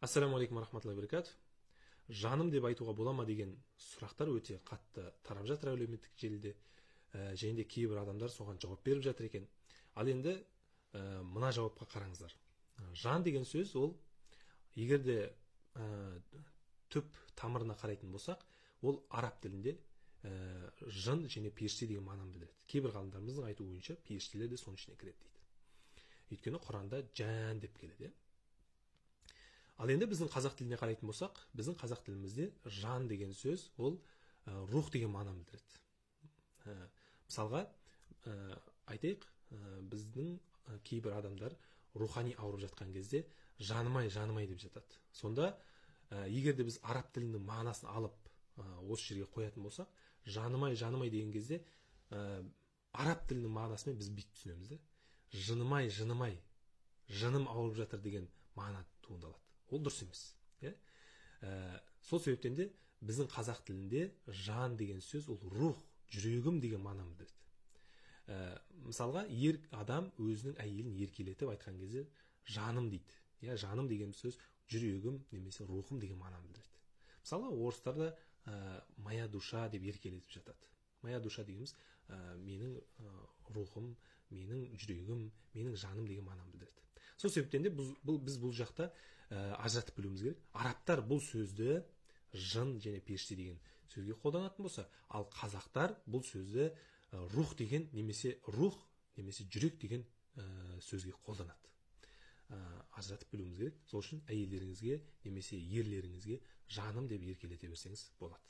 Ассалаумағалейкум рахматуллахи баракату. Жаным деп айтуға бола ма деген сұрақтар өте қатты тарап жатыр әлеуметтік желіде. Және де кейбір адамдар соған жауап беріп жатыр екен. Ал енді мына жауапқа қараңыздар. Жан деген сөз ол егерде түп тамырына қарайтын болсақ, ол араб тілінде жын және періште деген мағынаны білдіреді. Кейбір ғалымдарымыздың айтуы бойынша періштелер де соның ішіне кіреді дейді. Өйткені Құранда жан деп келеді. Ал енді біздің қазақ тіліне қарайтын болсақ, біздің қазақ тілімізде жан деген сөз ол рух деген мағынаны білдіреді. Мысалға айтайық, біздің кейбір адамдар рухани ауырып жатқан кезде жанымай деп жатады. Сонда егерде біз араб тілінің мағынасын алып осы жерге қоятын болсақ, жанымай деген кезде араб тілінің мағынасымен біз бүйтіп түсінеміз. Жынымай, жыным ауырып жатыр деген мағына туындалады. Ол дұрыс емес. Сол себептен де біздің қазақ тілінде жан деген сөз ол рух, жүрегім деген мағынаны білдіреді. Мысалға, адам өзінің әйелін еркелетіп айтқан кезде жаным дейді. Жаным деген сөз жүрегім немесе рухым деген мағынаны білдіреді. Мысалға, орыстарда моя душа деп еркелетіп жатады. Моя душа дегеніміз менің рухым, менің жүрегім, менің жаным деген мағынаны білдіреді. Сол себептен де біз бұл жақта ажыратып білуіміз керек. Арабтар бұл сөзді жын және періште деген сөзге қолданатын болса, ал қазақтар бұл сөзді рух деген немесе жүрек деген сөзге қолданады. Ажыратып білуіміз керек. Сол үшін әйелдеріңізге немесе ерлеріңізге жаным деп еркелете берсеңіз болады.